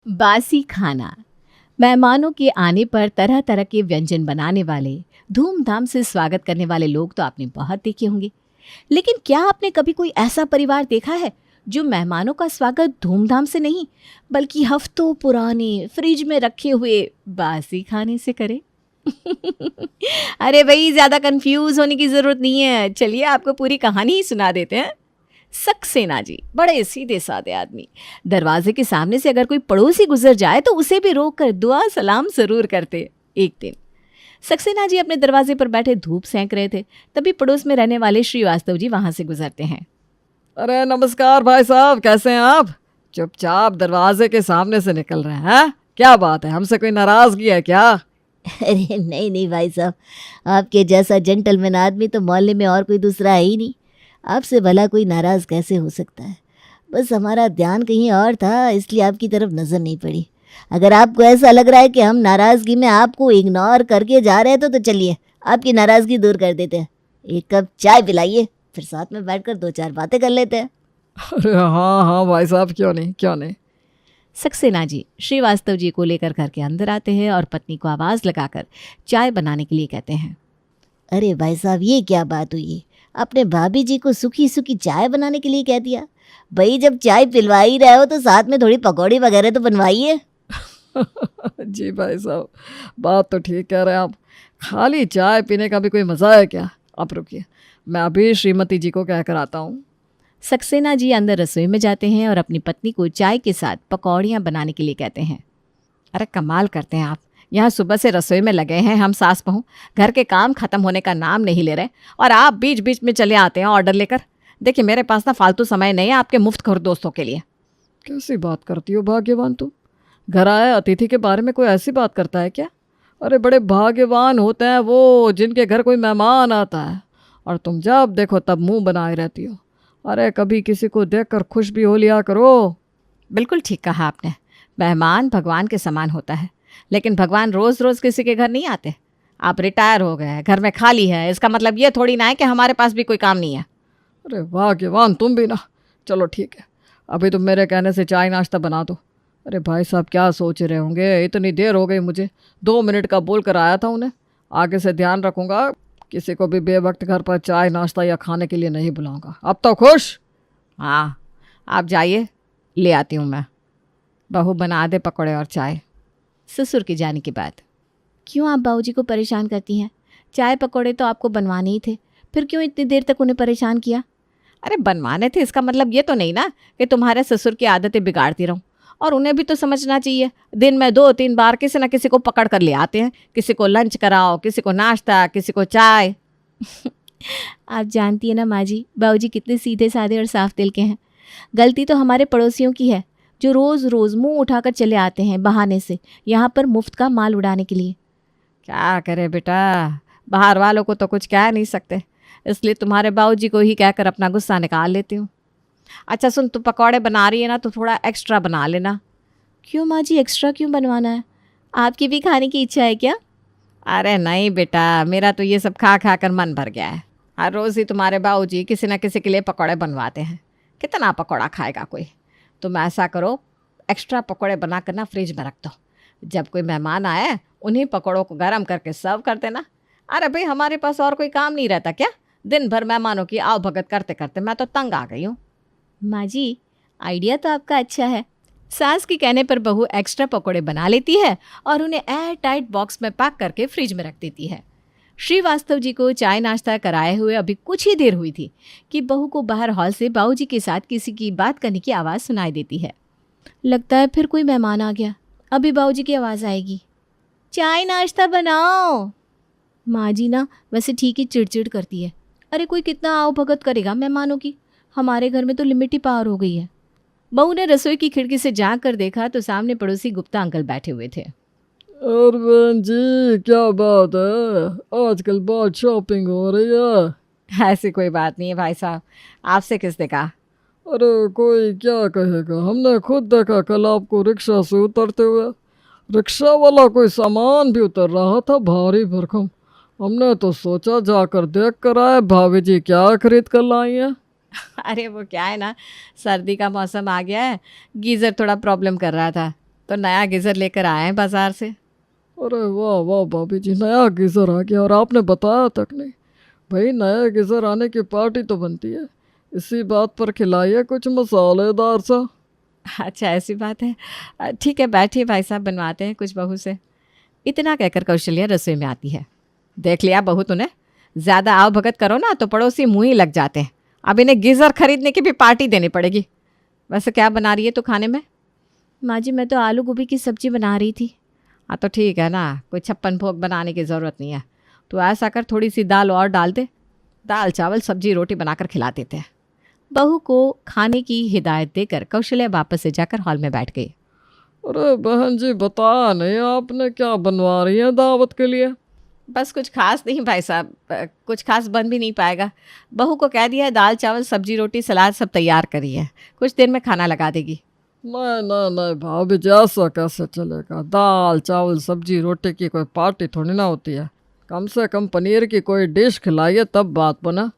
बासी खाना। मेहमानों के आने पर तरह तरह के व्यंजन बनाने वाले, धूमधाम से स्वागत करने वाले लोग तो आपने बहुत देखे होंगे। लेकिन क्या आपने कभी कोई ऐसा परिवार देखा है जो मेहमानों का स्वागत धूमधाम से नहीं बल्कि हफ्तों पुराने फ्रिज में रखे हुए बासी खाने से करे? अरे भाई, ज्यादा कंफ्यूज होने की जरूरत नहीं है। चलिए आपको पूरी कहानी ही सुना देते हैं। सक्सेना जी बड़े सीधे साधे आदमी। दरवाजे के सामने से अगर कोई पड़ोसी गुजर जाए तो उसे भी रोक कर दुआ सलाम जरूर करते। एक दिन सक्सेना जी अपने दरवाजे पर बैठे धूप सेंक रहे थे, तभी पड़ोस में रहने वाले श्रीवास्तव जी वहां से गुजरते हैं। अरे नमस्कार भाई साहब, कैसे हैं आप? चुपचाप दरवाजे के सामने से निकल रहे हैं, क्या बात है? हमसे कोई नाराजगी है क्या? अरे नहीं नहीं भाई साहब, आपके जैसा जेंटलमैन आदमी तो मोहल्ले में और कोई दूसरा है ही नहीं। आपसे भला कोई नाराज़ कैसे हो सकता है? बस हमारा ध्यान कहीं और था, इसलिए आपकी तरफ नज़र नहीं पड़ी। अगर आपको ऐसा लग रहा है कि हम नाराज़गी में आपको इग्नोर करके जा रहे हैं तो चलिए आपकी नाराज़गी दूर कर देते हैं। एक कप चाय पिलाइए, फिर साथ में बैठकर दो चार बातें कर लेते हैं। अरे हाँ हाँ भाई साहब, क्यों नहीं क्यों नहीं। सक्सेना जी श्रीवास्तव जी को लेकर घर के अंदर आते हैं और पत्नी को आवाज़ लगाकर चाय बनाने के लिए कहते हैं। अरे भाई साहब, ये क्या बात हुई? आपने भाभी जी को सूखी सूखी चाय बनाने के लिए कह दिया? भाई जब चाय पिलवा ही रहे हो तो साथ में थोड़ी पकौड़ी वगैरह तो बनवाइए। जी भाई साहब, बात तो ठीक कह रहे हैं आप। खाली चाय पीने का भी कोई मज़ा है क्या? आप रुकिए, मैं अभी श्रीमती जी को कह कर आता हूँ। सक्सेना जी अंदर रसोई में जाते हैं और अपनी पत्नी को चाय के साथ पकौड़ियाँ बनाने के लिए कहते हैं। अरे कमाल करते हैं आप, यहाँ सुबह से रसोई में लगे हैं, हम सास बहू घर के काम खत्म होने का नाम नहीं ले रहे और आप बीच बीच में चले आते हैं ऑर्डर लेकर। देखिए मेरे पास ना फालतू समय नहीं है आपके मुफ्तखोर दोस्तों के लिए। कैसी बात करती हो भाग्यवान तुम? घर आए अतिथि के बारे में कोई ऐसी बात करता है क्या? अरे बड़े भाग्यवान होते हैं वो जिनके घर कोई मेहमान आता है, और तुम जब देखो तब मुंह बनाए रहती हो। अरे कभी किसी को देखकर खुश भी हो लिया करो। बिल्कुल ठीक कहा आपने, मेहमान भगवान के समान होता है, लेकिन भगवान रोज़ रोज़ किसी के घर नहीं आते। आप रिटायर हो गए, घर में खाली है, इसका मतलब ये थोड़ी ना है कि हमारे पास भी कोई काम नहीं है। अरे भाग्यवान तुम भी ना। चलो ठीक है, अभी तुम मेरे कहने से चाय नाश्ता बना दो। अरे भाई साहब क्या सोच रहे होंगे, इतनी देर हो गई मुझे। 2 मिनट का बोल कर आया था उन्हें। आगे से ध्यान रखूँगा, किसी को भी बेवक्त घर पर चाय नाश्ता या खाने के लिए नहीं बुलाऊंगा। अब तो खुश? हाँ आप जाइए, ले आती हूँ मैं। बहू बना दे पकौड़े और चाय। ससुर के जाने के बाद क्यों आप बाबूजी को परेशान करती हैं? चाय पकौड़े तो आपको बनवाने ही थे, फिर क्यों इतनी देर तक उन्हें परेशान किया? अरे बनवाने थे इसका मतलब ये तो नहीं ना कि तुम्हारे ससुर की आदतें बिगाड़ती रहूं। और उन्हें भी तो समझना चाहिए, दिन में 2-3 बार किसी न किसी को पकड़ कर ले आते हैं। किसी को लंच कराओ, किसी को नाश्ता, किसी को चाय। आप जानती है ना माँ जी, बाबूजी कितने सीधे साधे और साफ दिल के हैं। गलती तो हमारे पड़ोसियों की है जो रोज़ रोज़ मुंह उठाकर चले आते हैं बहाने से यहाँ पर मुफ्त का माल उड़ाने के लिए। क्या करे बेटा, बाहर वालों को तो कुछ कह नहीं सकते, इसलिए तुम्हारे बाबूजी को ही कहकर अपना गुस्सा निकाल लेती हूँ। अच्छा सुन, तू पकौड़े बना रही है ना तो थोड़ा एक्स्ट्रा बना लेना। क्यों माँ जी, एक्स्ट्रा क्यों बनवाना है? आपकी भी खाने की इच्छा है क्या? अरे नहीं बेटा, मेरा तो ये सब खा खा कर मन भर गया है। हर रोज़ ही तुम्हारे बाबूजी किसी न किसी के लिए पकौड़े बनवाते हैं, कितना पकौड़ा खाएगा कोई। तुम ऐसा करो, एक्स्ट्रा पकौड़े बना कर ना फ्रिज में रख दो। जब कोई मेहमान आए उन्हीं पकौड़ों को गर्म करके सर्व कर देना। अरे भाई हमारे पास और कोई काम नहीं रहता क्या? दिन भर मेहमानों की आव भगत करते करते मैं तो तंग आ गई हूँ। माँ जी आइडिया तो आपका अच्छा है। सास के कहने पर बहू एक्स्ट्रा पकौड़े बना लेती है और उन्हें एयर टाइट बॉक्स में पैक करके फ्रिज में रख देती है। श्रीवास्तव जी को चाय नाश्ता कराए हुए अभी कुछ ही देर हुई थी कि बहू को बाहर हॉल से बाबूजी के साथ किसी की बात करने की आवाज़ सुनाई देती है। लगता है फिर कोई मेहमान आ गया, अभी बाबूजी की आवाज़ आएगी। चाय नाश्ता बनाओ। माँ जी ना वैसे ठीक ही चिड़चिड़ करती है। अरे कोई कितना आओ भगत करेगा मेहमानों की, हमारे घर में तो लिमिट ही पार हो गई है। बहू ने रसोई की खिड़की से झांक कर देखा तो सामने पड़ोसी गुप्ता अंकल बैठे हुए थे। और बहन जी क्या बात है, आजकल बहुत शॉपिंग हो रही है। ऐसी कोई बात नहीं है भाई साहब, आपसे किसने कहा? अरे कोई क्या कहेगा, हमने खुद देखा कल आपको रिक्शा से उतरते हुए। रिक्शा वाला कोई सामान भी उतर रहा था भारी भरकम। हमने तो सोचा जाकर देख कर आए भाभी जी क्या खरीद कर लाई हैं। अरे वो क्या है ना, सर्दी का मौसम आ गया है, गीज़र थोड़ा प्रॉब्लम कर रहा था। तो नया गीज़र लेकर आए हैं बाज़ार से। अरे वाह वाह भाभी जी, नया गीज़र आ गया और आपने बताया तक नहीं। भाई नया गीज़र आने की पार्टी तो बनती है, इसी बात पर खिलाइए कुछ मसालेदार सा। अच्छा ऐसी बात है। ठीक है बैठिए भाई साहब, बनवाते हैं कुछ बहू से। इतना कहकर कौशल्या रसोई में आती है। देख लिया बहू तूने, ज़्यादा आव भगत करो ना तो पड़ोसी मुँह ही लग जाते हैं। अब इन्हें गीज़र खरीदने की भी पार्टी देनी पड़ेगी। वैसे क्या बना रही है तू खाने में? माँ जी मैं तो आलू गोभी की सब्ज़ी बना रही थी। हाँ तो ठीक है ना, कोई छप्पन भोग बनाने की ज़रूरत नहीं है। तो ऐसा कर थोड़ी सी दाल और डाल दे, दाल चावल सब्जी रोटी बनाकर खिला देते हैं। बहू को खाने की हिदायत देकर कौशल्या वापस से जाकर हॉल में बैठ गई। अरे बहन जी बताया नहीं आपने क्या बनवा रही हैं दावत के लिए? बस कुछ खास नहीं भाई साहब, कुछ खास बन भी नहीं पाएगा। बहू को कह दिया है दाल चावल सब्जी रोटी सलाद सब तैयार करी है, कुछ देर में खाना लगा देगी। नहीं नहीं नहीं भाभी जी, ऐसा कैसे चलेगा? दाल चावल सब्जी रोटी की कोई पार्टी थोड़ी ना होती है। कम से कम पनीर की कोई डिश खिलाइए तब बात बना।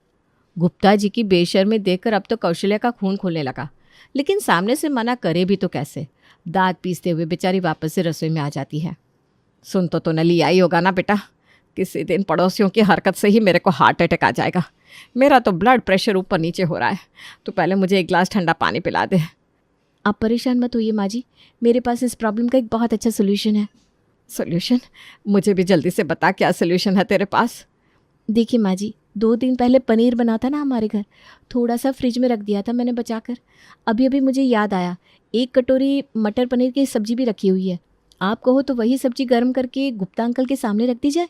गुप्ता जी की बेशर्मी देखकर अब तो कौशल्या का खून खोलने लगा, लेकिन सामने से मना करे भी तो कैसे। दांत पीसते हुए बेचारी वापस से रसोई में आ जाती है। सुन तो न लिया ही होगा ना बेटा, किसी दिन पड़ोसियों की हरकत से ही मेरे को हार्ट अटैक आ जाएगा। मेरा तो ब्लड प्रेशर ऊपर नीचे हो रहा है। तो पहले मुझे एक गिलास ठंडा पानी पिला दे। आप परेशान मत होइए माँ जी, मेरे पास इस प्रॉब्लम का एक बहुत अच्छा सोल्यूशन है। सोल्यूशन? मुझे भी जल्दी से बता क्या सोल्यूशन है तेरे पास। देखिए माँ जी, 2 दिन पहले पनीर बना था ना हमारे घर, थोड़ा सा फ्रिज में रख दिया था मैंने बचाकर। अभी अभी मुझे याद आया, 1 कटोरी मटर पनीर की सब्जी भी रखी हुई है। आप कहो तो वही सब्जी गर्म करके गुप्ता अंकल के सामने रख दी जाए।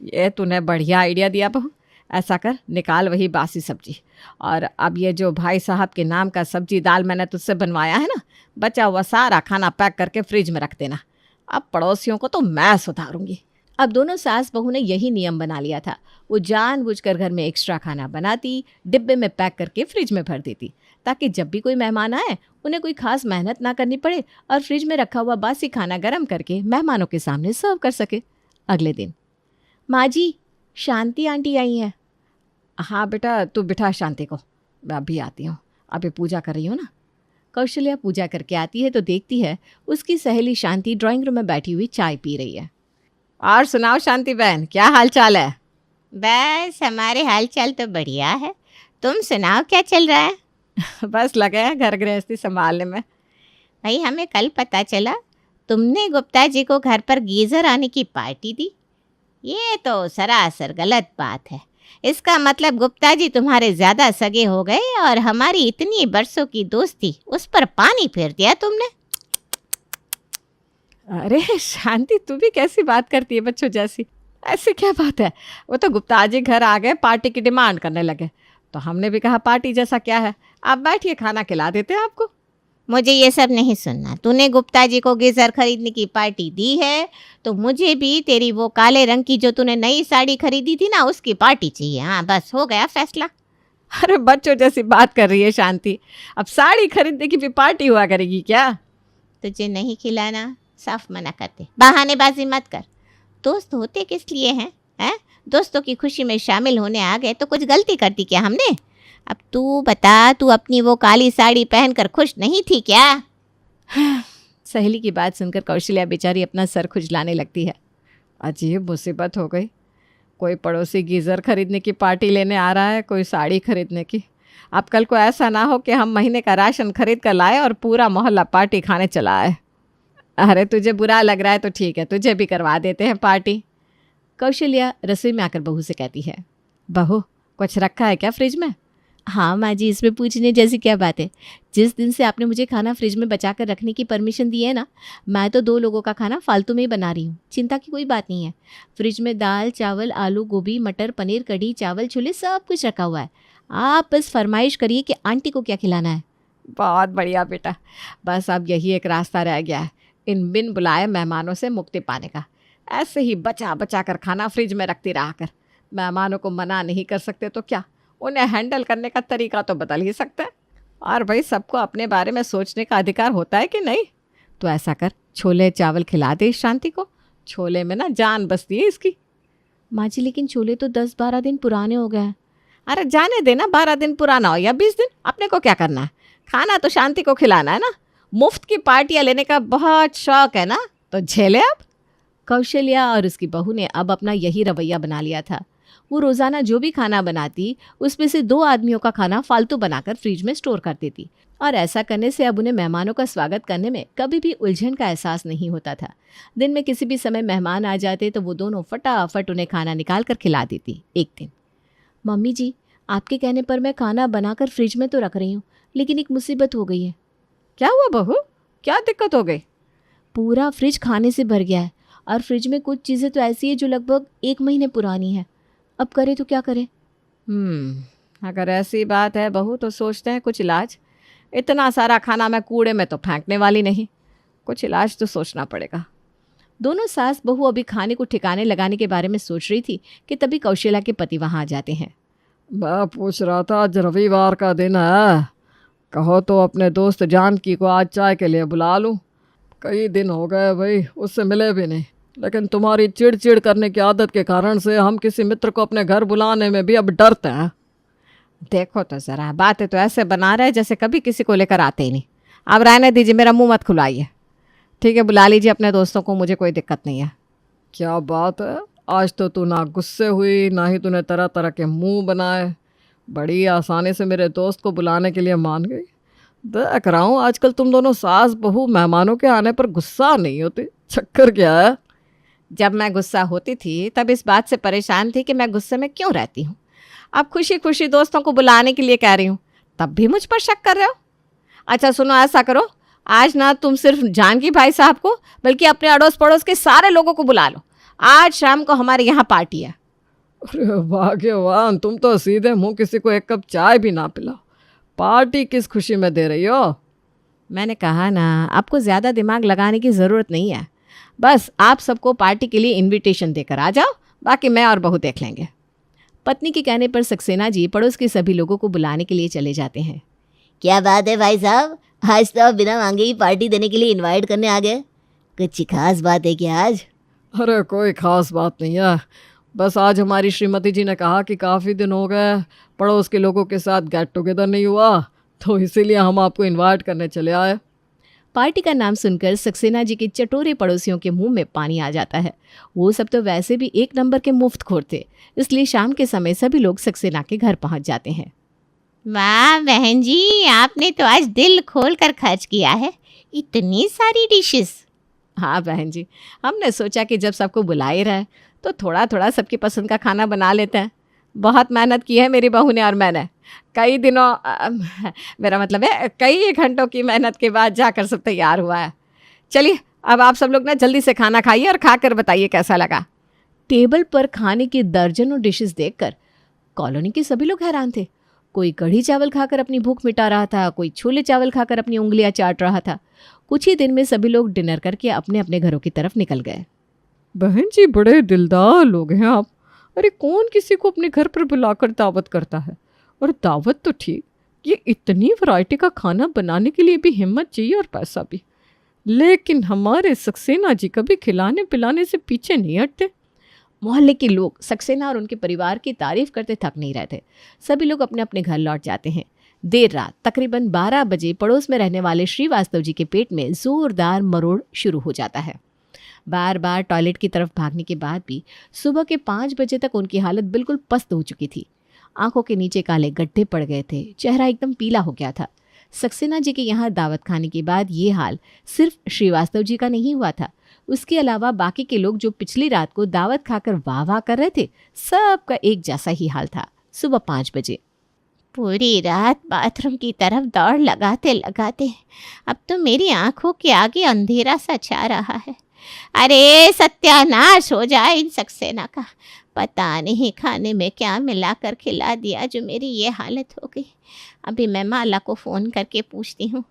ये तूने बढ़िया आइडिया दिया बहू। ऐसा कर, निकाल वही बासी सब्जी, और अब ये जो भाई साहब के नाम का सब्जी दाल मैंने तुझसे बनवाया है ना, बचा हुआ सारा खाना पैक करके फ्रिज में रख देना। अब पड़ोसियों को तो मैं सुधारूंगी। अब दोनों सास बहू ने यही नियम बना लिया था। वो जानबूझकर घर में एक्स्ट्रा खाना बनाती, डिब्बे में पैक करके फ्रिज में भर देती, ताकि जब भी कोई मेहमान आए उन्हें कोई खास मेहनत ना करनी पड़े और फ्रिज में रखा हुआ बासी खाना गर्म करके मेहमानों के सामने सर्व कर सके। अगले दिन, माँ जी शांति आंटी आई हैं। हाँ बेटा तू बिठा शांति को, मैं अभी आती हूँ, अभी पूजा कर रही हूँ ना। कौशल्या पूजा करके आती है तो देखती है उसकी सहेली शांति ड्राइंग रूम में बैठी हुई चाय पी रही है। और सुनाओ शांति बहन, क्या हाल चाल है? बस हमारे हाल चाल तो बढ़िया है, तुम सुनाओ क्या चल रहा है? बस लगे हैं घर गृहस्थी संभालने में। भाई हमें कल पता चला तुमने गुप्ता जी को घर पर गीजर आने की पार्टी दी। ये तो सरासर गलत बात है। इसका मतलब गुप्ता जी तुम्हारे ज़्यादा सगे हो गए और हमारी इतनी बरसों की दोस्ती उस पर पानी फेर दिया तुमने। अरे शांति, तू भी कैसी बात करती है बच्चों जैसी। ऐसी क्या बात है? वो तो गुप्ता जी घर आ गए, पार्टी की डिमांड करने लगे, तो हमने भी कहा पार्टी जैसा क्या है, आप बैठिए खाना खिला देते हैं आपको। मुझे ये सब नहीं सुनना। तूने गुप्ता जी को गीजर खरीदने की पार्टी दी है तो मुझे भी तेरी वो काले रंग की जो तूने नई साड़ी खरीदी थी ना उसकी पार्टी चाहिए। हाँ बस हो गया फैसला। अरे बच्चों जैसी बात कर रही है शांति, अब साड़ी खरीदने की भी पार्टी हुआ करेगी क्या? तुझे नहीं खिलाना, साफ मना करते, बहानेबाजी मत कर। दोस्त होते किस लिए हैं? दोस्तों की खुशी में शामिल होने आ गए तो कुछ गलती कर दी क्या हमने? अब तू बता, तू अपनी वो काली साड़ी पहनकर खुश नहीं थी क्या? सहेली की बात सुनकर कौशल्या बेचारी अपना सर खुजलाने लगती है। अजीब मुसीबत हो गई, कोई पड़ोसी गीज़र खरीदने की पार्टी लेने आ रहा है, कोई साड़ी खरीदने की। अब कल को ऐसा ना हो कि हम महीने का राशन खरीद कर लाए और पूरा मोहल्ला पार्टी खाने चला आए। अरे तुझे बुरा लग रहा है तो ठीक है, तुझे भी करवा देते हैं पार्टी। कौशल्या रसोई में आकर बहू से कहती है, बहू कुछ रखा है क्या फ्रिज में? हाँ माँ जी, इसमें पूछने जैसी क्या बात है। जिस दिन से आपने मुझे खाना फ्रिज में बचा कर रखने की परमिशन दी है ना, मैं तो 2 लोगों का खाना फालतू में ही बना रही हूँ। चिंता की कोई बात नहीं है। फ्रिज में दाल चावल आलू गोभी मटर पनीर कढ़ी चावल छोले सब कुछ रखा हुआ है। आप बस फरमाइश करिए कि आंटी को क्या खिलाना है। बहुत बढ़िया बेटा, बस अब यही एक रास्ता रह गया है इन बिन बुलाए मेहमानों से मुक्ति पाने का। ऐसे ही बचा बचा कर खाना फ्रिज में रखती रहा कर। मेहमानों को मना नहीं कर सकते तो क्या, उन्हें हैंडल करने का तरीका तो बदल ही सकता है। और भाई सबको अपने बारे में सोचने का अधिकार होता है कि नहीं? तो ऐसा कर, छोले चावल खिला दे शांति को, छोले में ना जान बसती है इसकी। माँ जी लेकिन छोले तो 10-12 दिन पुराने हो गए हैं। अरे जाने देना, 12 दिन पुराना हो या 20 दिन, अपने को क्या करना है? खाना तो शांति को खिलाना है ना। मुफ्त की पार्टियां लेने का बहुत शौक है ना, तो झेले अब। कौशल्या और उसकी बहू ने अब अपना यही रवैया बना लिया था। वो रोज़ाना जो भी खाना बनाती उसमें से 2 आदमियों का खाना फालतू बनाकर फ्रिज में स्टोर कर देती, और ऐसा करने से अब उन्हें मेहमानों का स्वागत करने में कभी भी उलझन का एहसास नहीं होता था। दिन में किसी भी समय मेहमान आ जाते तो वो दोनों फटाफट उन्हें खाना निकाल कर खिला देती। एक दिन, मम्मी जी, आपके कहने पर मैं खाना बनाकर फ्रिज में तो रख रही हूँ, लेकिन एक मुसीबत हो गई है। क्या हुआ बहू, क्या दिक्कत हो गई? पूरा फ्रिज खाने से भर गया है, और फ्रिज में कुछ चीज़ें तो ऐसी है जो लगभग 1 महीने पुरानी है। अब करें तो क्या करें? अगर ऐसी बात है बहू तो सोचते हैं कुछ इलाज। इतना सारा खाना मैं कूड़े में तो फेंकने वाली नहीं, कुछ इलाज तो सोचना पड़ेगा। दोनों सास बहू अभी खाने को ठिकाने लगाने के बारे में सोच रही थी कि तभी कौशल्या के पति वहाँ आ जाते हैं। मैं पूछ रहा था, आज रविवार का दिन है, कहो तो अपने दोस्त जानकी को आज चाय के लिए बुला लूं। कई दिन हो गए भाई, उससे मिले भी नहीं, लेकिन तुम्हारी चिड़चिड़ करने की आदत के कारण से हम किसी मित्र को अपने घर बुलाने में भी अब डरते हैं। देखो तो ज़रा, बातें तो ऐसे बना रहे जैसे कभी किसी को लेकर आते ही नहीं। अब रहने दीजिए, मेरा मुंह मत खुलाइए। ठीक है, बुला लीजिए अपने दोस्तों को, मुझे कोई दिक्कत नहीं है। क्या बात है, आज तो तू ना गुस्से हुई ना ही तूने तरह तरह के मुंह बनाए, बड़ी आसानी से मेरे दोस्त को बुलाने के लिए मान गई। देख रहा हूँ आजकल तुम दोनों सास बहू मेहमानों के आने पर गुस्सा नहीं होती, चक्कर क्या है? जब मैं गुस्सा होती थी तब इस बात से परेशान थी कि मैं गुस्से में क्यों रहती हूँ। अब खुशी खुशी दोस्तों को बुलाने के लिए कह रही हूँ, तब भी मुझ पर शक कर रहे हो। अच्छा सुनो, ऐसा करो, आज ना तुम सिर्फ जानकी भाई साहब को बल्कि अपने अड़ोस पड़ोस के सारे लोगों को बुला लो। आज शाम को हमारे यहाँ पार्टी है। अरे भाग्यवान, तुम तो सीधे मुंह किसी को एक कप चाय भी ना पिलाओ। पार्टी किस खुशी में दे रही हो? मैंने कहा ना, आपको ज़्यादा दिमाग लगाने की ज़रूरत नहीं है। बस आप सबको पार्टी के लिए इनविटेशन देकर आ जाओ, बाकी मैं और बहू देख लेंगे। पत्नी के कहने पर सक्सेना जी पड़ोस के सभी लोगों को बुलाने के लिए चले जाते हैं। क्या बात है भाई साहब, आज तो आप बिना मांगे ही पार्टी देने के लिए इनवाइट करने आ गए। कुछ खास बात है क्या आज? अरे कोई खास बात नहीं है, बस आज हमारी श्रीमती जी ने कहा कि काफ़ी दिन हो गए पड़ोस के लोगों के साथ गेट टुगेदर नहीं हुआ, तो इसीलिए हम आपको इनवाइट करने चले आए। पार्टी का नाम सुनकर सक्सेना जी के चटोरे पड़ोसियों के मुंह में पानी आ जाता है। वो सब तो वैसे भी 1 नंबर के मुफ्तखोर थे, इसलिए शाम के समय सभी लोग सक्सेना के घर पहुंच जाते हैं। वाह बहन जी, आपने तो आज दिल खोल कर खर्च किया है, इतनी सारी डिशेस। हाँ बहन जी, हमने सोचा कि जब सबको बुला ही रहे तो थोड़ा थोड़ा सबकी पसंद का खाना बना लेते हैं। बहुत मेहनत की है मेरी बहू ने और मैंने, कई दिनों मेरा मतलब है कई घंटों की मेहनत के बाद जाकर सब तैयार हुआ है। चलिए अब आप सब लोग ना जल्दी से खाना खाइए और खाकर बताइए कैसा लगा। टेबल पर खाने की दर्जनों डिशेस देखकर कॉलोनी के सभी लोग हैरान थे। कोई कढ़ी चावल खाकर अपनी भूख मिटा रहा था, कोई छोले चावल खाकर अपनी उंगलियां चाट रहा था। कुछ ही दिन में सभी लोग डिनर करके अपने अपने घरों की तरफ निकल गए। बहन जी, बड़े दिलदार लोग हैं आप। अरे कौन किसी को अपने घर पर बुलाकर दावत करता है, और दावत तो ठीक, ये इतनी वैरायटी का खाना बनाने के लिए भी हिम्मत चाहिए और पैसा भी। लेकिन हमारे सक्सेना जी कभी खिलाने पिलाने से पीछे नहीं हटते। मोहल्ले के लोग सक्सेना और उनके परिवार की तारीफ करते थक नहीं रहे थे। सभी लोग अपने अपने घर लौट जाते हैं। देर रात तकरीबन 12 बजे पड़ोस में रहने वाले श्रीवास्तव जी के पेट में जोरदार मरोड़ शुरू हो जाता है। बार बार टॉयलेट की तरफ भागने के बाद भी सुबह के 5 बजे तक उनकी हालत बिल्कुल पस्त हो चुकी थी। आंखों के नीचे काले गड्ढे पड़ गए थे, चेहरा एकदम पीला हो गया था। सक्सेना जी के यहाँ दावत खाने के बाद ये हाल सिर्फ श्रीवास्तव जी का नहीं हुआ था, उसके अलावा बाकी के लोग जो पिछली रात को दावत खाकर वाह वाह कर रहे थे, सबका एक जैसा ही हाल था। सुबह 5 बजे पूरी रात बाथरूम की तरफ दौड़ लगाते लगाते अब तो मेरी आंखों के आगे अंधेरा सा छा रहा है। अरे सत्यानाश हो जाए इन सक्सेना का, पता नहीं खाने में क्या मिला कर खिला दिया जो मेरी ये हालत हो गई। अभी मैं माला को फ़ोन करके पूछती हूँ,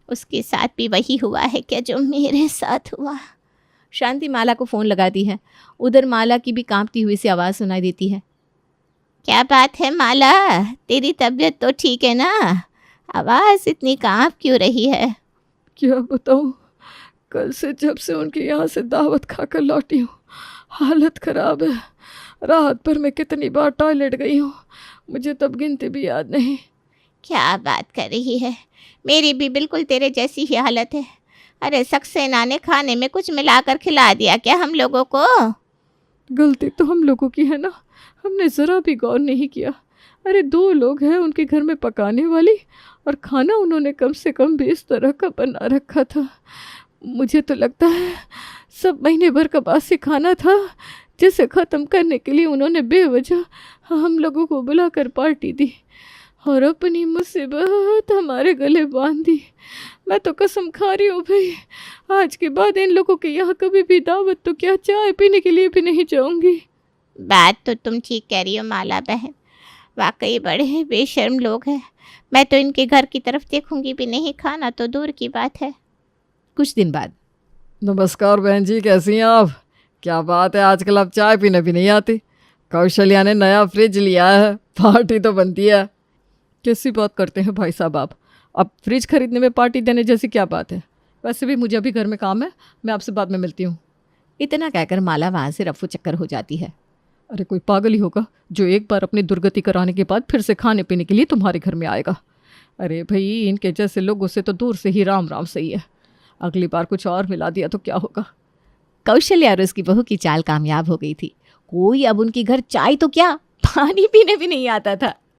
उसके साथ भी वही हुआ है क्या जो मेरे साथ हुआ। शांति माला को फ़ोन लगाती है। उधर माला की भी कांपती हुई सी आवाज़ सुनाई देती है। क्या बात है माला, तेरी तबीयत तो ठीक है ना? आवाज़ इतनी कांप क्यों रही है? क्या बताऊँ, कल से जब से उनके यहाँ से दावत खाकर लौटी हूँ हालत ख़राब है। रात भर मैं कितनी बार टॉयलेट गई हूँ मुझे तब गिनती भी याद नहीं। क्या बात कर रही है, मेरी भी बिल्कुल तेरे जैसी ही हालत है। अरे सक्सेना ने खाने में कुछ मिलाकर खिला दिया क्या हम लोगों को? गलती तो हम लोगों की है ना, हमने ज़रा भी गौर नहीं किया। अरे 2 लोग हैं उनके घर में पकाने वाली, और खाना उन्होंने कम से कम 20 तरह का बना रखा था। मुझे तो लगता है सब महीने भर का बासी खाना था, जिसे ख़त्म करने के लिए उन्होंने बेवजह हम लोगों को बुलाकर पार्टी दी और अपनी मुसीबत हमारे गले बांध दी। मैं तो कसम खा रही हूँ भाई, आज के बाद इन लोगों के यहाँ कभी भी दावत तो क्या, चाय पीने के लिए भी नहीं जाऊँगी। बात तो तुम ठीक कह रही हो माला बहन, वाकई बड़े बेशर्म लोग हैं। मैं तो इनके घर की तरफ देखूंगी भी नहीं, खाना तो दूर की बात है। कुछ दिन बाद नमस्कार बहन जी, कैसी हैं आप? क्या बात है, आजकल आप चाय पीने भी नहीं आती। कौशल्या ने नया फ्रिज लिया है, पार्टी तो बनती है। कैसी बात करते हैं भाई साहब आप? अब फ्रिज खरीदने में पार्टी देने जैसी क्या बात है? वैसे भी मुझे अभी घर में काम है, मैं आपसे बाद में मिलती हूँ। इतना कहकर माला वहाँ से रफू चक्कर हो जाती है। अरे कोई पागल ही होगा जो एक बार अपनी दुर्गति कराने के बाद फिर से खाने पीने के लिए तुम्हारे घर में आएगा। अरे भाई, इनके जैसे लोगों से तो दूर से ही राम राम सही है। अगली बार कुछ और मिला दिया तो क्या होगा। कौशल्या और उसकी बहू की चाल कामयाब हो गई थी। कोई अब उनके घर चाय तो क्या, पानी पीने भी नहीं आता था।